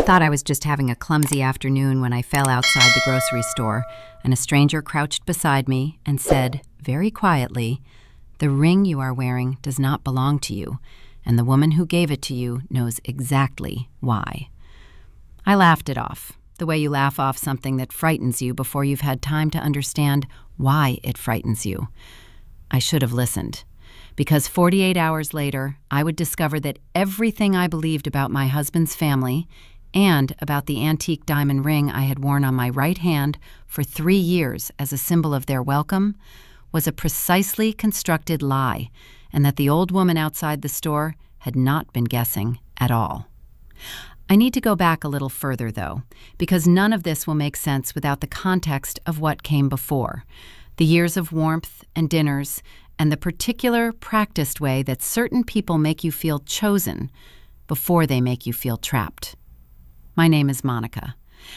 thought I was just having a clumsy afternoon when I fell outside the grocery store, and a stranger crouched beside me and said, very quietly, "The ring you are wearing does not belong to you, and the woman who gave it to you knows exactly why." I laughed it off, the way you laugh off something that frightens you before you've had time to understand why it frightens you. I should have listened, because 48 hours later, I would discover that everything I believed about my husband's family and about the antique diamond ring I had worn on my right hand for 3 years as a symbol of their welcome was a precisely constructed lie, and that the old woman outside the store had not been guessing at all. I need to go back a little further, though, because none of this will make sense without the context of what came before, the years of warmth and dinners, and the particular practiced way that certain people make you feel chosen before they make you feel trapped. My name is Monica.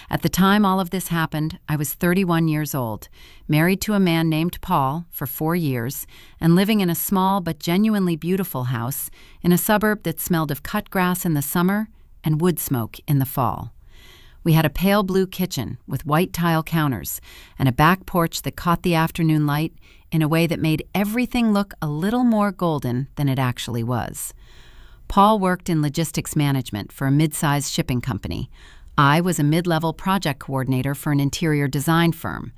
At the time all of this happened, I was 31 years old, married to a man named Paul for 4 years, and living in a small but genuinely beautiful house in a suburb that smelled of cut grass in the summer and wood smoke in the fall. We had a pale blue kitchen with white tile counters and a back porch that caught the afternoon light in a way that made everything look a little more golden than it actually was. Paul worked in logistics management for a mid-sized shipping company. I was a mid-level project coordinator for an interior design firm,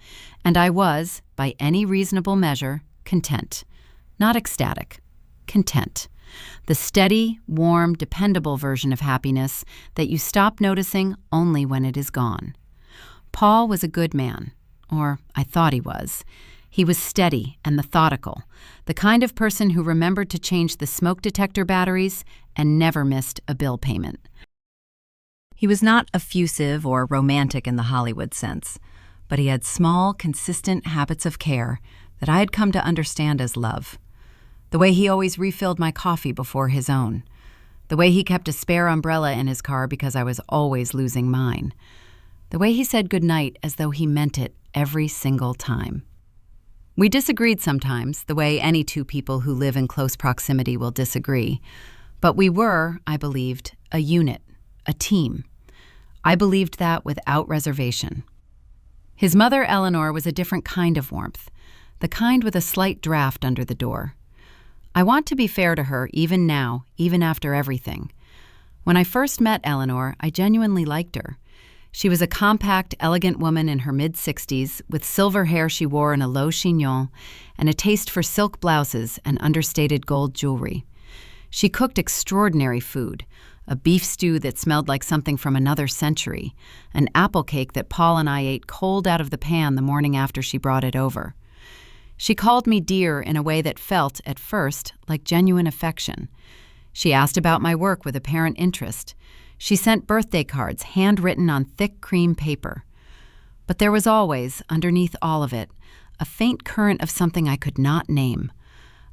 and I was, by any reasonable measure, content. Not ecstatic. Content. The steady, warm, dependable version of happiness that you stop noticing only when it is gone. Paul was a good man, or I thought he was. He was steady and methodical, the kind of person who remembered to change the smoke detector batteries and never missed a bill payment. He was not effusive or romantic in the Hollywood sense, but he had small, consistent habits of care that I had come to understand as love. The way he always refilled my coffee before his own. The way he kept a spare umbrella in his car because I was always losing mine. The way he said goodnight as though he meant it every single time. We disagreed sometimes, the way any two people who live in close proximity will disagree. But we were, I believed, a unit, a team. I believed that without reservation. His mother, Eleanor, was a different kind of warmth, the kind with a slight draft under the door. I want to be fair to her even now, even after everything. When I first met Eleanor, I genuinely liked her. She was a compact, elegant woman in her mid-60s, with silver hair she wore in a low chignon, and a taste for silk blouses and understated gold jewelry. She cooked extraordinary food, a beef stew that smelled like something from another century, an apple cake that Paul and I ate cold out of the pan the morning after she brought it over. She called me dear in a way that felt, at first, like genuine affection. She asked about my work with apparent interest. She sent birthday cards handwritten on thick cream paper. But there was always, underneath all of it, a faint current of something I could not name.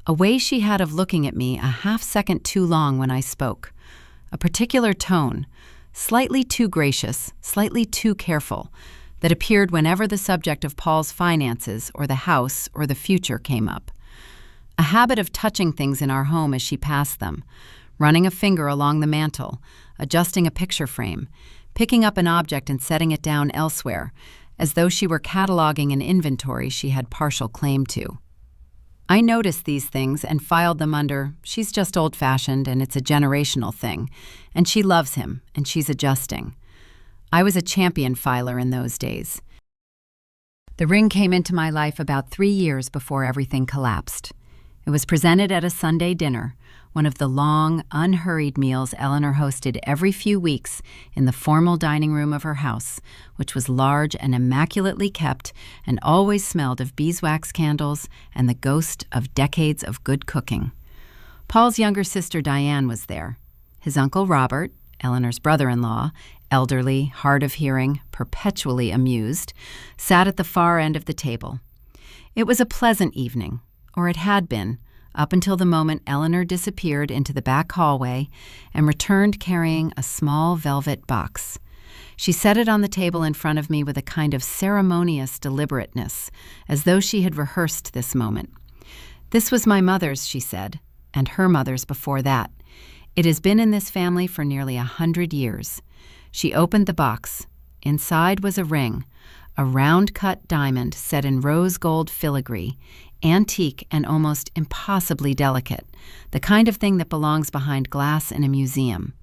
A way she had of looking at me a half-second too long when I spoke. A particular tone, slightly too gracious, slightly too careful, that appeared whenever the subject of Paul's finances or the house or the future came up. A habit of touching things in our home as she passed them, running a finger along the mantel, adjusting a picture frame, picking up an object and setting it down elsewhere, as though she were cataloging an inventory she had partial claim to. I noticed these things and filed them under, she's just old-fashioned and it's a generational thing, and she loves him and she's adjusting. I was a champion filer in those days. The ring came into my life about 3 years before everything collapsed. It was presented at a Sunday dinner, one of the long, unhurried meals Eleanor hosted every few weeks in the formal dining room of her house, which was large and immaculately kept and always smelled of beeswax candles and the ghost of decades of good cooking. Paul's younger sister Diane was there. His uncle Robert, Eleanor's brother-in-law, elderly, hard of hearing, perpetually amused, sat at the far end of the table. It was a pleasant evening, or it had been, up until the moment Eleanor disappeared into the back hallway and returned carrying a small velvet box. She set it on the table in front of me with a kind of ceremonious deliberateness, as though she had rehearsed this moment. "This was my mother's," she said, "and her mother's before that. It has been in this family for nearly 100 years. She opened the box. Inside was a ring, a round-cut diamond set in rose gold filigree, antique and almost impossibly delicate, the kind of thing that belongs behind glass in a museum.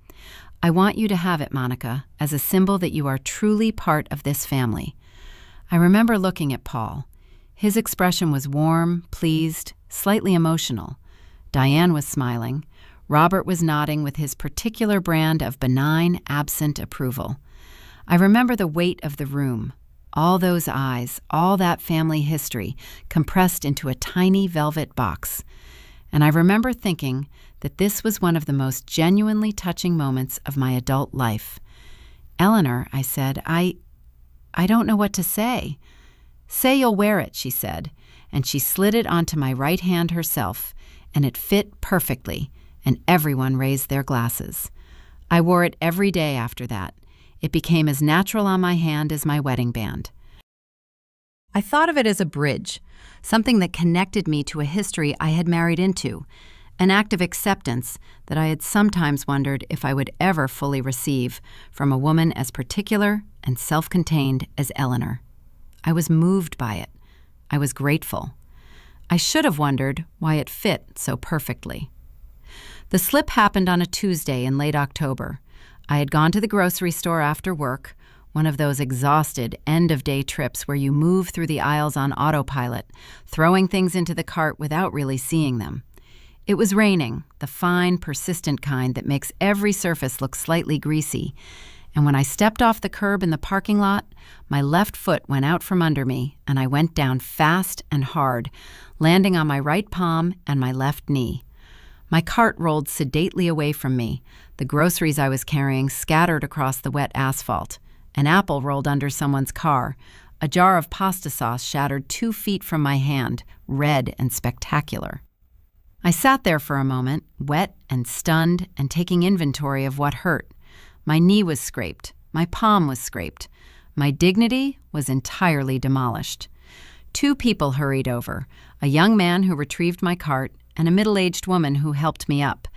I want you to have it, Monica, as a symbol that you are truly part of this family. I remember looking at Paul. His expression was warm, pleased, slightly emotional. Diane was smiling. Robert was nodding with his particular brand of benign, absent approval. I remember the weight of the room, all those eyes, all that family history compressed into a tiny velvet box. And I remember thinking that this was one of the most genuinely touching moments of my adult life. Eleanor, I said, I don't know what to say. Say you'll wear it, she said, and she slid it onto my right hand herself, and it fit perfectly, and everyone raised their glasses. I wore it every day after that. It became as natural on my hand as my wedding band. I thought of it as a bridge, something that connected me to a history I had married into, an act of acceptance that I had sometimes wondered if I would ever fully receive from a woman as particular and self-contained as Eleanor. I was moved by it. I was grateful. I should have wondered why it fit so perfectly. The slip happened on a Tuesday in late October. I had gone to the grocery store after work, one of those exhausted end-of-day trips where you move through the aisles on autopilot, throwing things into the cart without really seeing them. It was raining, the fine, persistent kind that makes every surface look slightly greasy, and when I stepped off the curb in the parking lot, my left foot went out from under me, and I went down fast and hard, landing on my right palm and my left knee. My cart rolled sedately away from me, the groceries I was carrying scattered across the wet asphalt. An apple rolled under someone's car. A jar of pasta sauce shattered 2 feet from my hand, red and spectacular. I sat there for a moment, wet and stunned and taking inventory of what hurt. My knee was scraped. My palm was scraped. My dignity was entirely demolished. 2 people hurried over, a young man who retrieved my cart and a middle-aged woman who helped me up,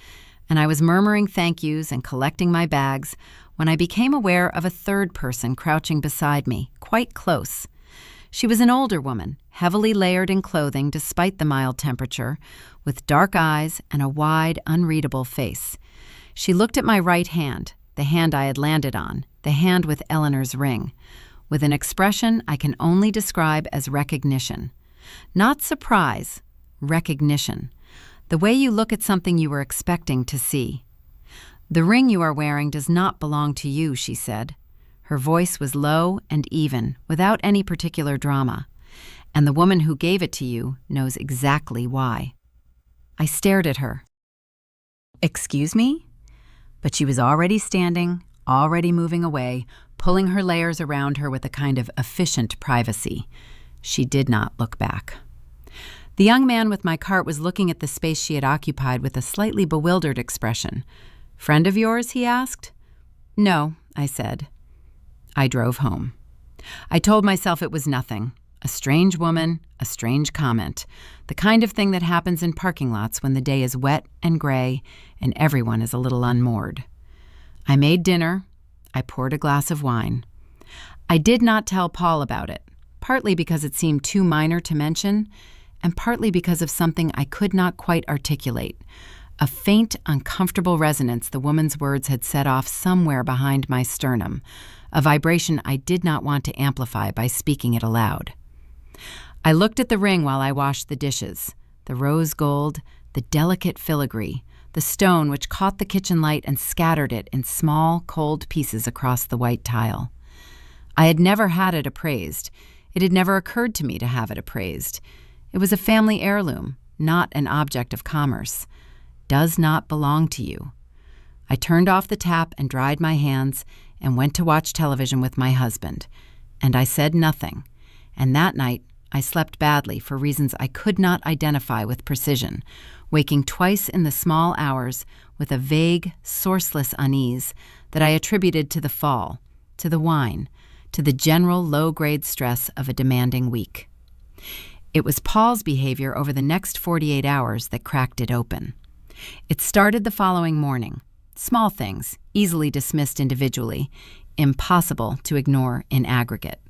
and I was murmuring thank yous and collecting my bags when I became aware of a third person crouching beside me, quite close. She was an older woman, heavily layered in clothing despite the mild temperature, with dark eyes and a wide, unreadable face. She looked at my right hand, the hand I had landed on, the hand with Eleanor's ring, with an expression I can only describe as recognition. Not surprise, recognition. The way you look at something you were expecting to see. "The ring you are wearing does not belong to you," she said. Her voice was low and even, without any particular drama. And the woman who gave it to you knows exactly why. I stared at her. "Excuse me?" But she was already standing, already moving away, pulling her layers around her with a kind of efficient privacy. She did not look back. The young man with my cart was looking at the space she had occupied with a slightly bewildered expression. "Friend of yours?" he asked. "No," I said. I drove home. I told myself it was nothing. A strange woman, a strange comment, the kind of thing that happens in parking lots when the day is wet and gray and everyone is a little unmoored. I made dinner. I poured a glass of wine. I did not tell Paul about it, partly because it seemed too minor to mention, and partly because of something I could not quite articulate, a faint, uncomfortable resonance the woman's words had set off somewhere behind my sternum, a vibration I did not want to amplify by speaking it aloud. I looked at the ring while I washed the dishes, the rose gold, the delicate filigree, the stone which caught the kitchen light and scattered it in small, cold pieces across the white tile. I had never had it appraised. It had never occurred to me to have it appraised. It was a family heirloom, not an object of commerce. Does not belong to you. I turned off the tap and dried my hands and went to watch television with my husband, and I said nothing, and that night I slept badly for reasons I could not identify with precision, waking twice in the small hours with a vague, sourceless unease that I attributed to the fall, to the wine, to the general low-grade stress of a demanding week. It was Paul's behavior over the next 48 hours that cracked it open. It started the following morning. Small things, easily dismissed individually, impossible to ignore in aggregate.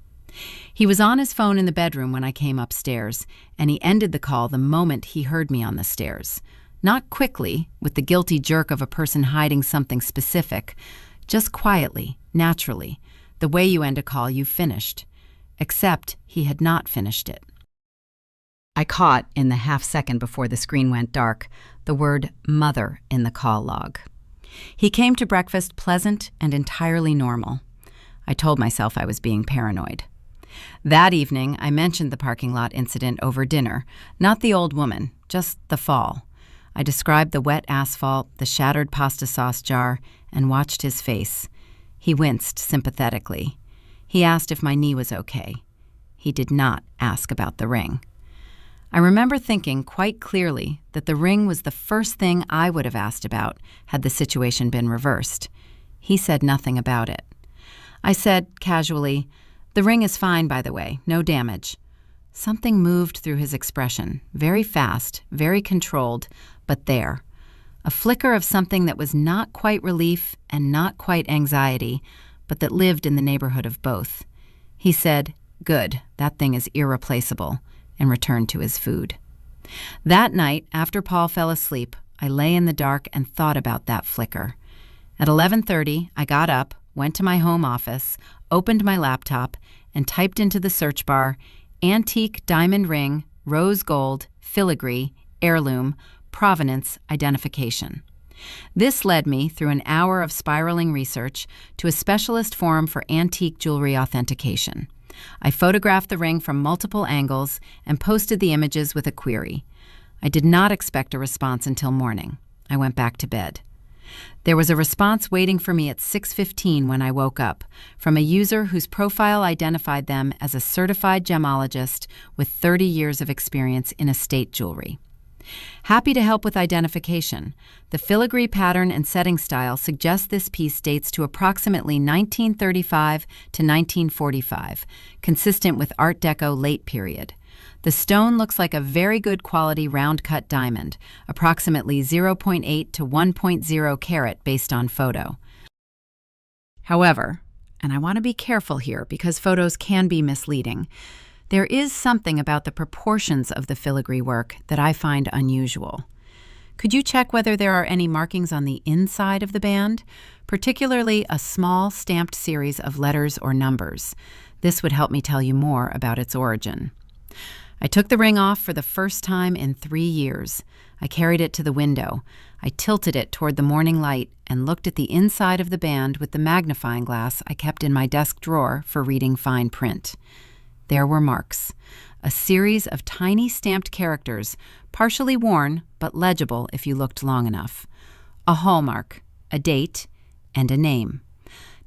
He was on his phone in the bedroom when I came upstairs, and he ended the call the moment he heard me on the stairs. Not quickly, with the guilty jerk of a person hiding something specific, just quietly, naturally, the way you end a call you've finished. Except he had not finished it. I caught, in the half second before the screen went dark, the word mother in the call log. He came to breakfast pleasant and entirely normal. I told myself I was being paranoid. That evening, I mentioned the parking lot incident over dinner, not the old woman, just the fall. I described the wet asphalt, the shattered pasta sauce jar, and watched his face. He winced sympathetically. He asked if my knee was okay. He did not ask about the ring. I remember thinking quite clearly that the ring was the first thing I would have asked about had the situation been reversed. He said nothing about it. I said, casually, "The ring is fine, by the way, no damage." Something moved through his expression, very fast, very controlled, but there. A flicker of something that was not quite relief and not quite anxiety, but that lived in the neighborhood of both. He said, "Good, that thing is irreplaceable," and returned to his food. That night, after Paul fell asleep, I lay in the dark and thought about that flicker. At 11:30, I got up, went to my home office, opened my laptop, and typed into the search bar, "Antique diamond ring, rose gold, filigree, heirloom, provenance identification." This led me, through an hour of spiraling research, to a specialist forum for antique jewelry authentication. I photographed the ring from multiple angles and posted the images with a query. I did not expect a response until morning. I went back to bed. There was a response waiting for me at 6:15 when I woke up, from a user whose profile identified them as a certified gemologist with 30 years of experience in estate jewelry. Happy to help with identification. The filigree pattern and setting style suggest this piece dates to approximately 1935 to 1945, consistent with Art Deco late period. The stone looks like a very good quality round-cut diamond, approximately 0.8 to 1.0 carat based on photo. However, and I want to be careful here because photos can be misleading, there is something about the proportions of the filigree work that I find unusual. Could you check whether there are any markings on the inside of the band, particularly a small stamped series of letters or numbers? This would help me tell you more about its origin. I took the ring off for the first time in 3 years. I carried it to the window. I tilted it toward the morning light and looked at the inside of the band with the magnifying glass I kept in my desk drawer for reading fine print. There were marks, a series of tiny stamped characters, partially worn but legible if you looked long enough. A hallmark, a date, and a name.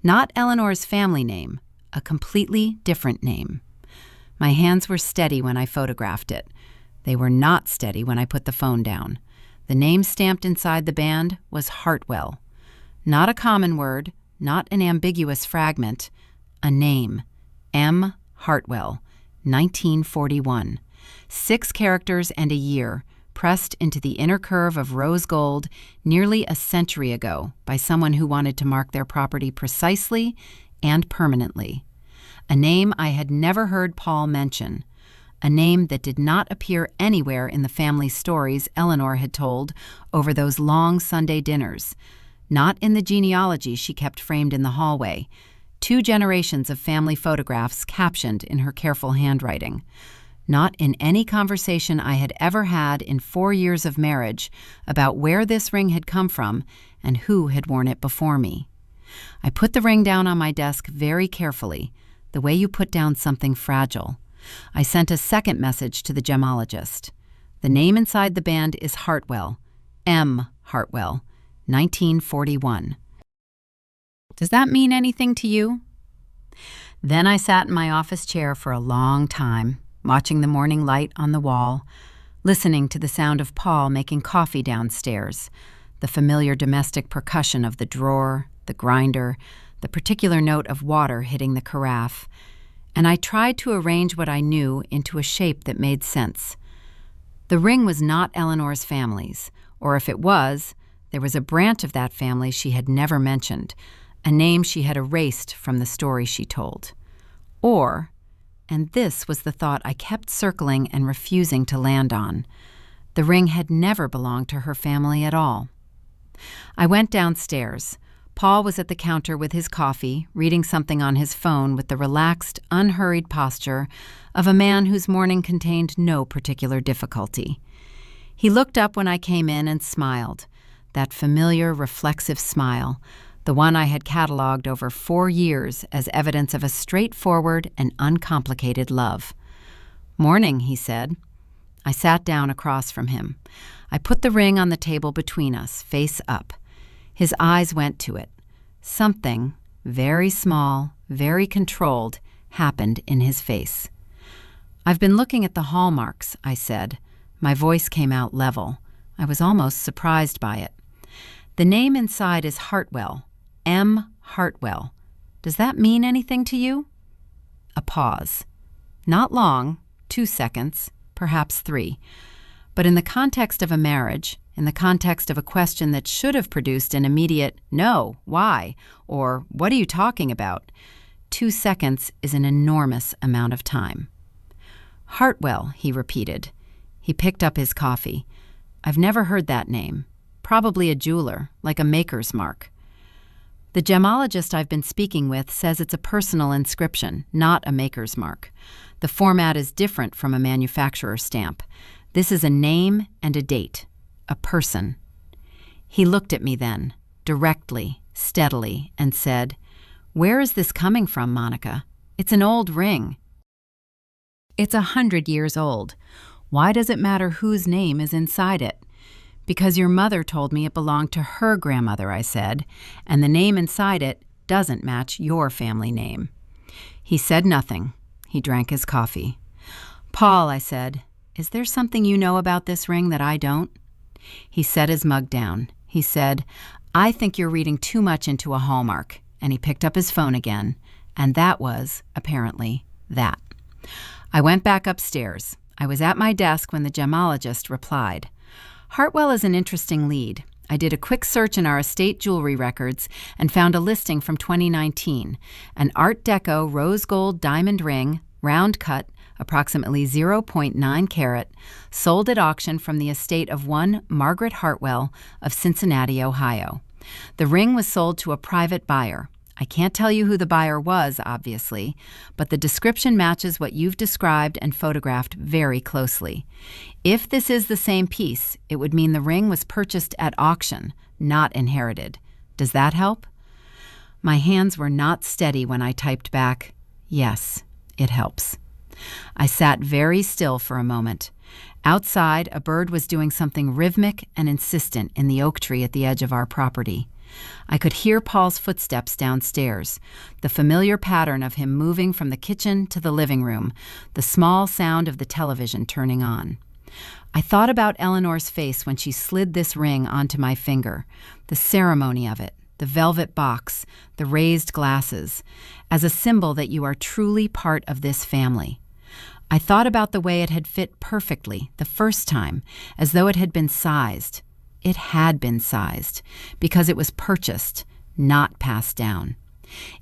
Not Eleanor's family name, a completely different name. My hands were steady when I photographed it. They were not steady when I put the phone down. The name stamped inside the band was Hartwell. Not a common word, not an ambiguous fragment, a name. M. Hartwell, 1941. 6 characters and a year, pressed into the inner curve of rose gold nearly a century ago by someone who wanted to mark their property precisely and permanently. A name I had never heard Paul mention. A name that did not appear anywhere in the family stories Eleanor had told over those long Sunday dinners. Not in the genealogy she kept framed in the hallway. 2 generations of family photographs captioned in her careful handwriting. Not in any conversation I had ever had in 4 years of marriage about where this ring had come from and who had worn it before me. I put the ring down on my desk very carefully, the way you put down something fragile. I sent a second message to the gemologist. The name inside the band is Hartwell, M. Hartwell, 1941. Does that mean anything to you? Then I sat in my office chair for a long time, watching the morning light on the wall, listening to the sound of Paul making coffee downstairs, the familiar domestic percussion of the drawer, the grinder, the particular note of water hitting the carafe, and I tried to arrange what I knew into a shape that made sense. The ring was not Eleanor's family's, or if it was, there was a branch of that family she had never mentioned, a name she had erased from the story she told. Or, and this was the thought I kept circling and refusing to land on, the ring had never belonged to her family at all. I went downstairs. Paul was at the counter with his coffee, reading something on his phone with the relaxed, unhurried posture of a man whose morning contained no particular difficulty. He looked up when I came in and smiled, that familiar, reflexive smile, the one I had cataloged over 4 years as evidence of a straightforward and uncomplicated love. "Morning," he said. I sat down across from him. I put the ring on the table between us, face up. His eyes went to it. Something, very small, very controlled, happened in his face. "I've been looking at the hallmarks," I said. My voice came out level. I was almost surprised by it. "The name inside is Hartwell, M. Hartwell. Does that mean anything to you?" A pause. Not long, 2 seconds, perhaps 3. But in the context of a marriage, in the context of a question that should have produced an immediate, "No, why?" or "What are you talking about?" 2 seconds is an enormous amount of time. "Hartwell," he repeated. He picked up his coffee. "I've never heard that name. Probably a jeweler, like a maker's mark." The gemologist I've been speaking with says it's a personal inscription, not a maker's mark. The format is different from a manufacturer's stamp. This is a name and a date, a person. He looked at me then, directly, steadily, and said, "Where is this coming from, Monica? It's an old ring. It's 100 years old. Why does it matter whose name is inside it?" "Because your mother told me it belonged to her grandmother," I said, "and the name inside it doesn't match your family name." He said nothing. He drank his coffee. "Paul," I said, "is there something you know about this ring that I don't?" He set his mug down. He said, "I think you're reading too much into a hallmark," and he picked up his phone again, and that was, apparently, that. I went back upstairs. I was at my desk when the gemologist replied. "Hartwell is an interesting lead. I did a quick search in our estate jewelry records and found a listing from 2019, an Art Deco rose gold diamond ring, round cut, approximately 0.9 carat, sold at auction from the estate of one Margaret Hartwell of Cincinnati, Ohio. The ring was sold to a private buyer. I can't tell you who the buyer was, obviously, but the description matches what you've described and photographed very closely. If this is the same piece, it would mean the ring was purchased at auction, not inherited. Does that help?" My hands were not steady when I typed back, "Yes, it helps." I sat very still for a moment. Outside, a bird was doing something rhythmic and insistent in the oak tree at the edge of our property. I could hear Paul's footsteps downstairs, the familiar pattern of him moving from the kitchen to the living room, the small sound of the television turning on. I thought about Eleanor's face when she slid this ring onto my finger, the ceremony of it, the velvet box, the raised glasses, as a symbol that you are truly part of this family. I thought about the way it had fit perfectly the first time, as though it had been sized. It had been sized, because it was purchased, not passed down.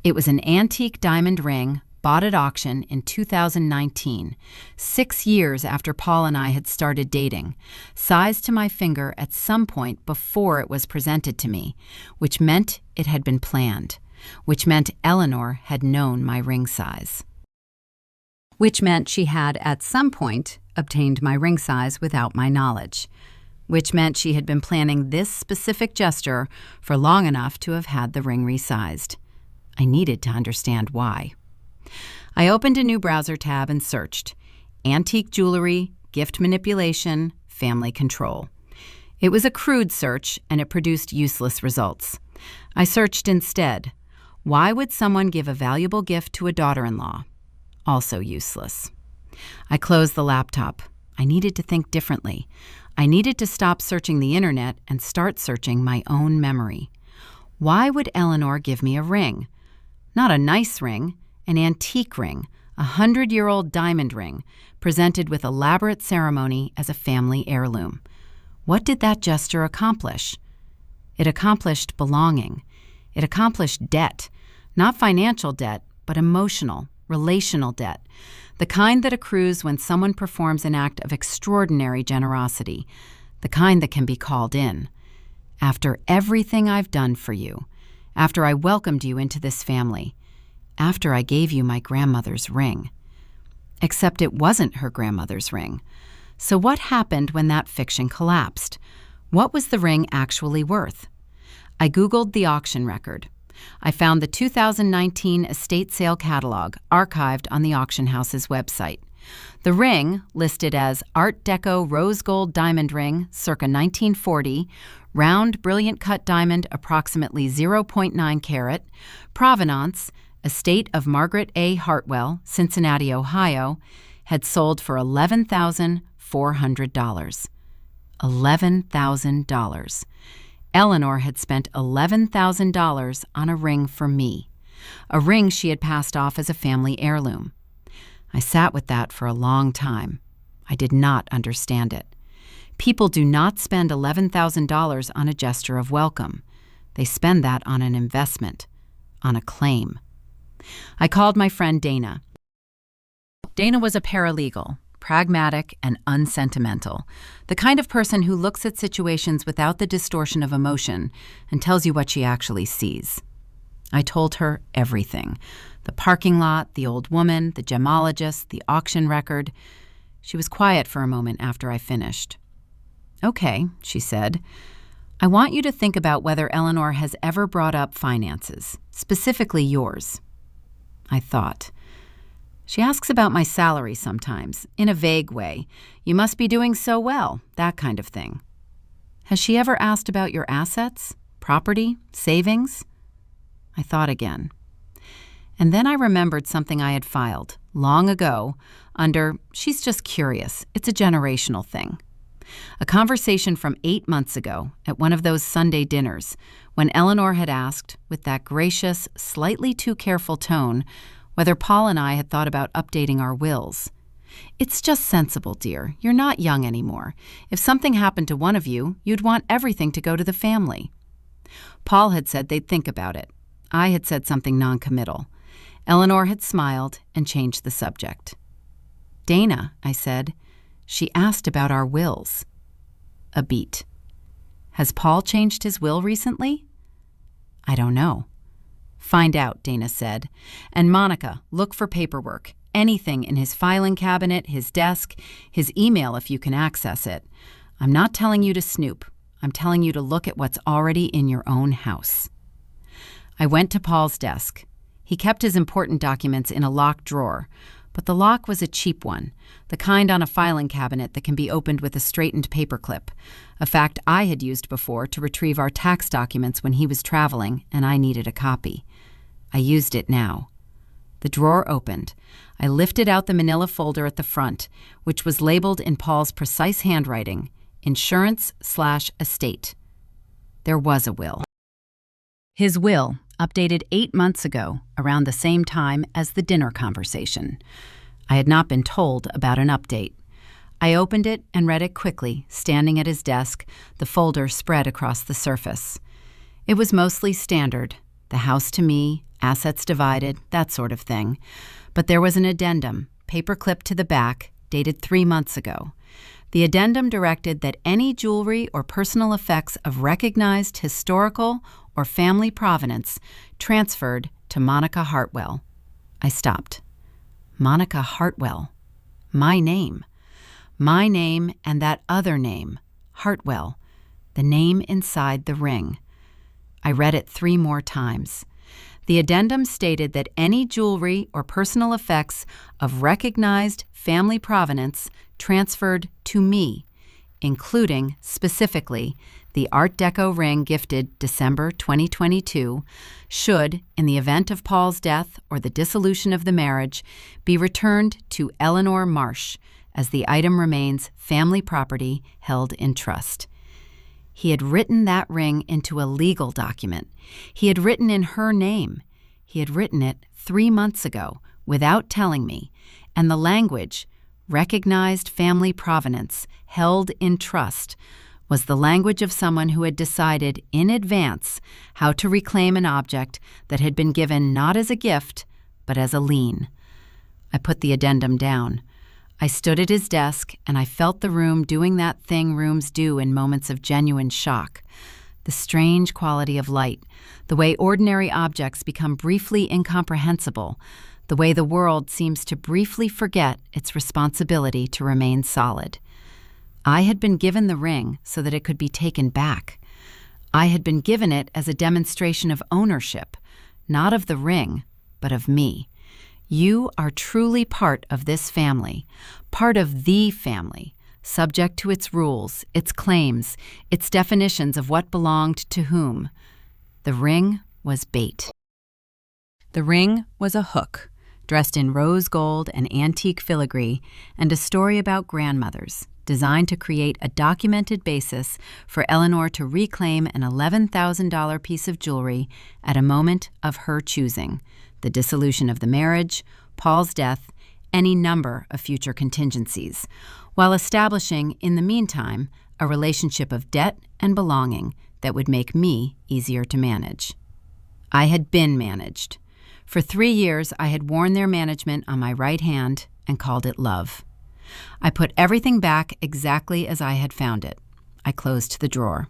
It was an antique diamond ring, bought at auction in 2019, 6 years after Paul and I had started dating, sized to my finger at some point before it was presented to me, which meant it had been planned, which meant Eleanor had known my ring size. Which meant she had, at some point, obtained my ring size without my knowledge. Which meant she had been planning this specific gesture for long enough to have had the ring resized. I needed to understand why. I opened a new browser tab and searched antique jewelry, gift manipulation, family control. It was a crude search, and it produced useless results. I searched instead, why would someone give a valuable gift to a daughter-in-law? Also useless. I closed the laptop. I needed to think differently. I needed to stop searching the internet and start searching my own memory. Why would Eleanor give me a ring? Not a nice ring, an antique ring, a 100-year-old diamond ring, presented with elaborate ceremony as a family heirloom. What did that gesture accomplish? It accomplished belonging. It accomplished debt, not financial debt, but emotional, relational debt, the kind that accrues when someone performs an act of extraordinary generosity, the kind that can be called in. After everything I've done for you, after I welcomed you into this family, after I gave you my grandmother's ring. Except it wasn't her grandmother's ring. So what happened when that fiction collapsed? What was the ring actually worth? I Googled the auction record. I found the 2019 estate sale catalog archived on the auction house's website. The ring, listed as Art Deco rose gold diamond ring, circa 1940, round brilliant cut diamond approximately 0.9 carat, provenance, estate of Margaret A. Hartwell, Cincinnati, Ohio, had sold for $11,400. $11,000. Eleanor had spent $11,000 on a ring for me, a ring she had passed off as a family heirloom. I sat with that for a long time. I did not understand it. People do not spend $11,000 on a gesture of welcome. They spend that on an investment, on a claim. I called my friend Dana. Dana was a paralegal, pragmatic and unsentimental, the kind of person who looks at situations without the distortion of emotion and tells you what she actually sees. I told her everything: the parking lot, the old woman, the gemologist, the auction record. She was quiet for a moment after I finished. "Okay," she said. "I want you to think about whether Eleanor has ever brought up finances, specifically yours." I thought. "She asks about my salary sometimes, in a vague way. You must be doing so well, that kind of thing." "Has she ever asked about your assets, property, savings?" I thought again. And then I remembered something I had filed, long ago, under "She's just curious, it's a generational thing." A conversation from 8 months ago at one of those Sunday dinners, when Eleanor had asked, with that gracious, slightly too careful tone, whether Paul and I had thought about updating our wills. "It's just sensible, dear. You're not young anymore. If something happened to one of you, you'd want everything to go to the family." Paul had said they'd think about it. I had said something noncommittal. Eleanor had smiled and changed the subject. "Dana," I said, "she asked about our wills." A beat. "Has Paul changed his will recently?" "I don't know." "Find out," Dana said. "And Monica, look for paperwork. Anything in his filing cabinet, his desk, his email if you can access it. I'm not telling you to snoop. I'm telling you to look at what's already in your own house." I went to Paul's desk. He kept his important documents in a locked drawer, but the lock was a cheap one, the kind on a filing cabinet that can be opened with a straightened paperclip, a fact I had used before to retrieve our tax documents when he was traveling and I needed a copy. I used it now. The drawer opened. I lifted out the manila folder at the front, which was labeled in Paul's precise handwriting, Insurance/Estate. There was a will. His will, updated 8 months ago, around the same time as the dinner conversation. I had not been told about an update. I opened it and read it quickly, standing at his desk, the folder spread across the surface. It was mostly standard: the house to me, assets divided, that sort of thing. But there was an addendum, paper-clipped to the back, dated 3 months ago. The addendum directed that any jewelry or personal effects of recognized historical or family provenance transferred to Monica Hartwell. I stopped. Monica Hartwell. My name. My name and that other name, Hartwell, the name inside the ring. I read it 3 more times. The addendum stated that any jewelry or personal effects of recognized family provenance transferred to me, including, specifically, the Art Deco ring gifted December 2022, should, in the event of Paul's death or the dissolution of the marriage, be returned to Eleanor Marsh, as the item remains family property held in trust. He had written that ring into a legal document. He had written in her name. He had written it 3 months ago, without telling me, and the language, recognized family provenance, held in trust, was the language of someone who had decided in advance how to reclaim an object that had been given not as a gift, but as a lien. I put the addendum down. I stood at his desk, and I felt the room doing that thing rooms do in moments of genuine shock. The strange quality of light, the way ordinary objects become briefly incomprehensible, the way the world seems to briefly forget its responsibility to remain solid. I had been given the ring so that it could be taken back. I had been given it as a demonstration of ownership, not of the ring, but of me. You are truly part of this family, part of the family, subject to its rules, its claims, its definitions of what belonged to whom. The ring was bait. The ring was a hook, dressed in rose gold and antique filigree, and a story about grandmothers, designed to create a documented basis for Eleanor to reclaim an $11,000 piece of jewelry at a moment of her choosing: the dissolution of the marriage, Paul's death, any number of future contingencies, while establishing, in the meantime, a relationship of debt and belonging that would make me easier to manage. I had been managed. For 3 years, I had worn their management on my right hand and called it love. I put everything back exactly as I had found it. I closed the drawer.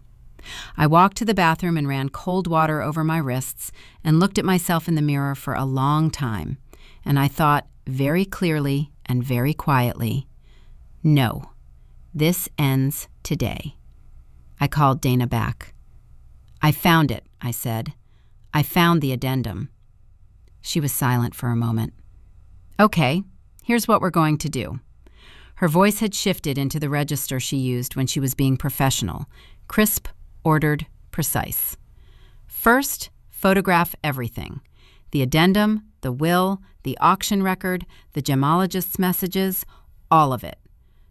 I walked to the bathroom and ran cold water over my wrists and looked at myself in the mirror for a long time. And I thought very clearly and very quietly, no, this ends today. I called Dana back. I found it, I said. I found the addendum. She was silent for a moment. Okay, here's what we're going to do. Her voice had shifted into the register she used when she was being professional, crisp, ordered, precise. First, photograph everything. The addendum, the will, the auction record, the gemologist's messages, all of it.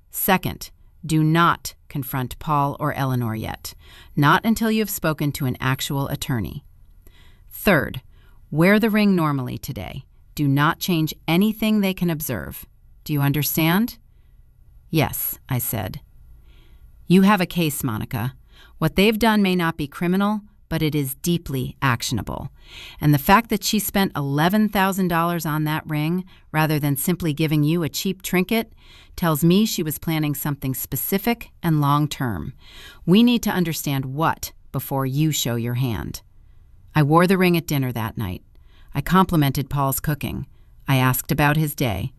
Second, do not confront Paul or Eleanor yet, not until you have spoken to an actual attorney. Third, wear the ring normally today. Do not change anything they can observe. Do you understand? Yes, I said. You have a case, Monica. What they've done may not be criminal, but it is deeply actionable. And the fact that she spent $11,000 on that ring rather than simply giving you a cheap trinket tells me she was planning something specific and long-term. We need to understand what before you show your hand. I wore the ring at dinner that night. I complimented Paul's cooking. I asked about his day.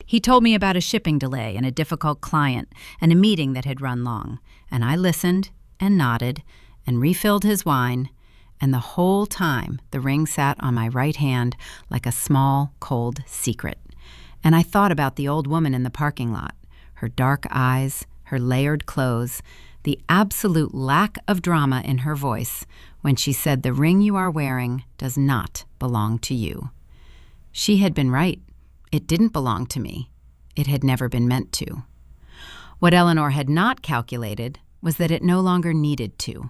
He told me about a shipping delay and a difficult client and a meeting that had run long, and I listened and nodded and refilled his wine, and the whole time the ring sat on my right hand like a small, cold secret. And I thought about the old woman in the parking lot, her dark eyes, her layered clothes, the absolute lack of drama in her voice when she said the ring you are wearing does not belong to you. She had been right. It didn't belong to me. It had never been meant to. What Eleanor had not calculated was that it no longer needed to.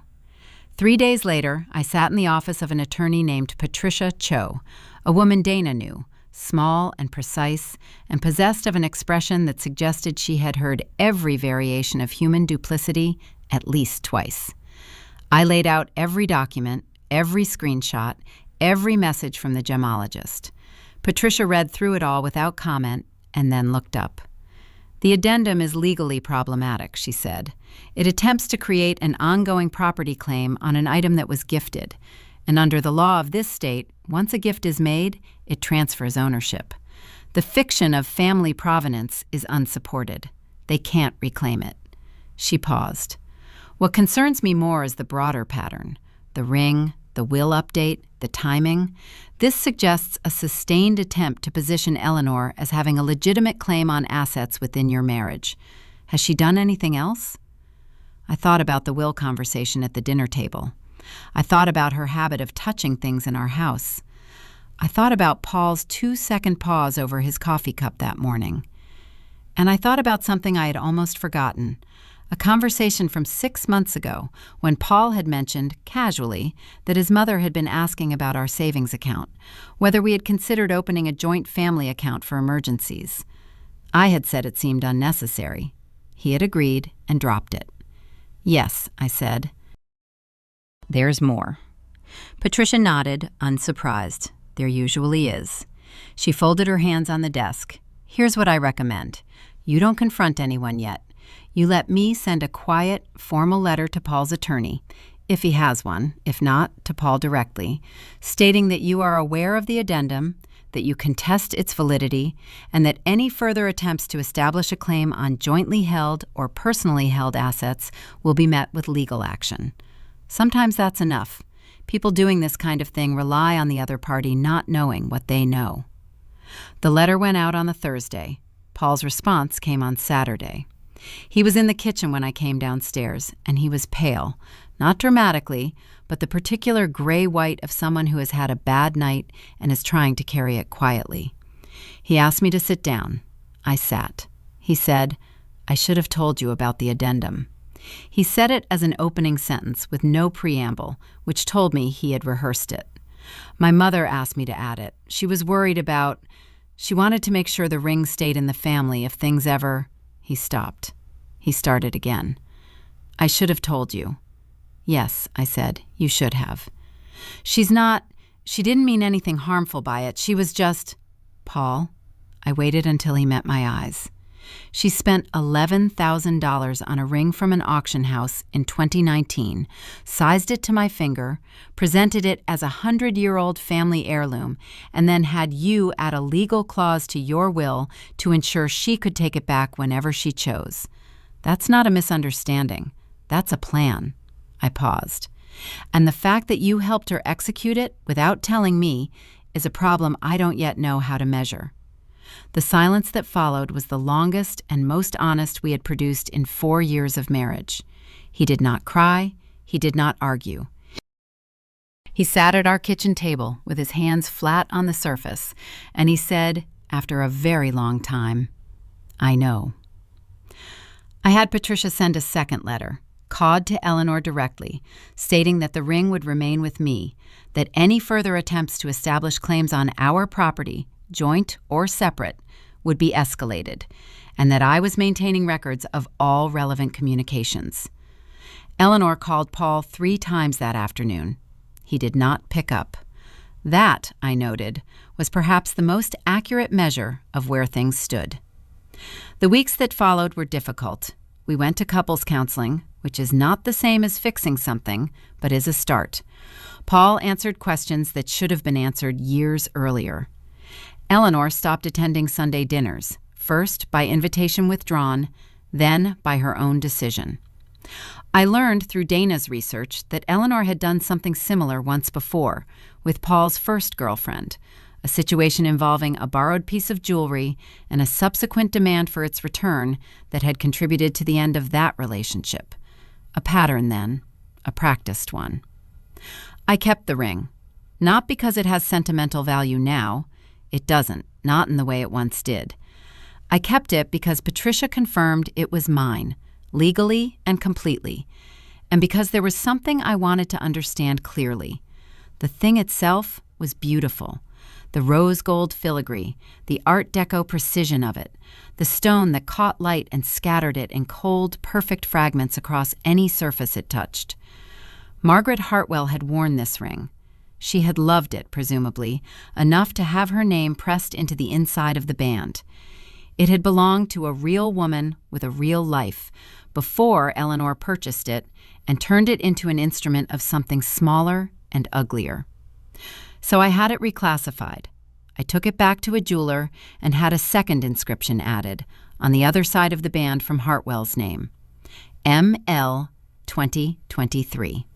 3 days later, I sat in the office of an attorney named Patricia Cho, a woman Dana knew, small and precise, and possessed of an expression that suggested she had heard every variation of human duplicity at least twice. I laid out every document, every screenshot, every message from the gemologist. Patricia read through it all without comment and then looked up. The addendum is legally problematic, she said. It attempts to create an ongoing property claim on an item that was gifted, and under the law of this state, once a gift is made, it transfers ownership. The fiction of family provenance is unsupported. They can't reclaim it. She paused. What concerns me more is the broader pattern. The ring, the will update, the timing. This suggests a sustained attempt to position Eleanor as having a legitimate claim on assets within your marriage. Has she done anything else? I thought about the will conversation at the dinner table. I thought about her habit of touching things in our house. I thought about Paul's 2-second pause over his coffee cup that morning. And I thought about something I had almost forgotten, a conversation from 6 months ago when Paul had mentioned, casually, that his mother had been asking about our savings account, whether we had considered opening a joint family account for emergencies. I had said it seemed unnecessary. He had agreed and dropped it. Yes, I said. There's more. Patricia nodded, unsurprised. There usually is. She folded her hands on the desk. Here's what I recommend. You don't confront anyone yet. You let me send a quiet, formal letter to Paul's attorney, if he has one, if not, to Paul directly, stating that you are aware of the addendum, that you contest its validity, and that any further attempts to establish a claim on jointly held or personally held assets will be met with legal action. Sometimes that's enough. People doing this kind of thing rely on the other party not knowing what they know. The letter went out on the Thursday. Paul's response came on Saturday. He was in the kitchen when I came downstairs, and he was pale, not dramatically, but the particular gray-white of someone who has had a bad night and is trying to carry it quietly. He asked me to sit down. I sat. He said, "I should have told you about the addendum." He said it as an opening sentence with no preamble, which told me he had rehearsed it. My mother asked me to add it. She was worried about... She wanted to make sure the ring stayed in the family if things ever... He stopped. He started again. "I should have told you." "Yes," I said, "you should have." She didn't mean anything harmful by it. She was just... Paul. I waited until he met my eyes. She spent $11,000 on a ring from an auction house in 2019, sized it to my finger, presented it as a 100-year-old family heirloom, and then had you add a legal clause to your will to ensure she could take it back whenever she chose. That's not a misunderstanding. That's a plan. I paused. And the fact that you helped her execute it without telling me is a problem I don't yet know how to measure. The silence that followed was the longest and most honest we had produced in 4 years of marriage. He did not cry. He did not argue. He sat at our kitchen table with his hands flat on the surface, and he said, after a very long time, "I know." I had Patricia send a second letter, cawed to Eleanor directly, stating that the ring would remain with me, that any further attempts to establish claims on our property, joint or separate, would be escalated, and that I was maintaining records of all relevant communications. Eleanor called Paul 3 times that afternoon. He did not pick up. That, I noted, was perhaps the most accurate measure of where things stood. The weeks that followed were difficult. We went to couples counseling, which is not the same as fixing something, but is a start. Paul answered questions that should have been answered years earlier. Eleanor stopped attending Sunday dinners, first by invitation withdrawn, then by her own decision. I learned through Dana's research that Eleanor had done something similar once before, with Paul's first girlfriend, a situation involving a borrowed piece of jewelry and a subsequent demand for its return that had contributed to the end of that relationship. A pattern, then, a practiced one. I kept the ring, not because it has sentimental value now. It doesn't, not in the way it once did. I kept it because Patricia confirmed it was mine, legally and completely, and because there was something I wanted to understand clearly. The thing itself was beautiful. The rose gold filigree, the Art Deco precision of it, the stone that caught light and scattered it in cold, perfect fragments across any surface it touched. Margaret Hartwell had worn this ring. She had loved it, presumably, enough to have her name pressed into the inside of the band. It had belonged to a real woman with a real life before Eleanor purchased it and turned it into an instrument of something smaller and uglier. So I had it reclassified. I took it back to a jeweler and had a second inscription added on the other side of the band from Hartwell's name. ML 2023.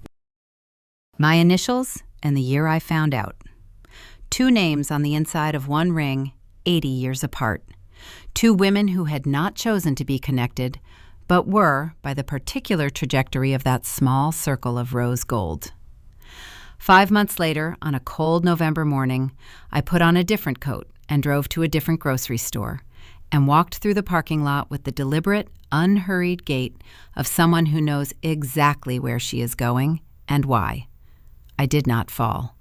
My initials and the year I found out. 2 names on the inside of one ring, 80 years apart. 2 women who had not chosen to be connected, but were by the particular trajectory of that small circle of rose gold. 5 months later, on a cold November morning, I put on a different coat and drove to a different grocery store and walked through the parking lot with the deliberate, unhurried gait of someone who knows exactly where she is going and why. I did not fall.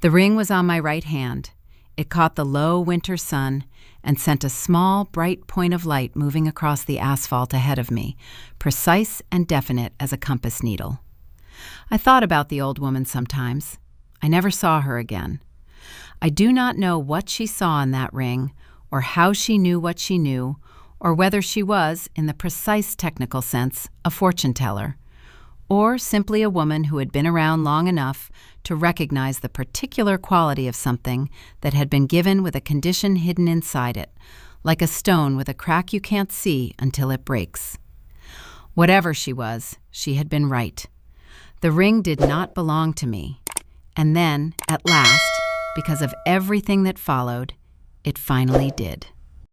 The ring was on my right hand. it caught the low winter sun and sent a small, bright point of light moving across the asphalt ahead of me, precise and definite as a compass needle. I thought about the old woman sometimes. I never saw her again. I do not know what she saw in that ring, or how she knew what she knew, or whether she was, in the precise technical sense, a fortune teller, or simply a woman who had been around long enough to recognize the particular quality of something that had been given with a condition hidden inside it, like a stone with a crack you can't see until it breaks. Whatever she was, she had been right. The ring did not belong to me. And then, at last, because of everything that followed, it finally did.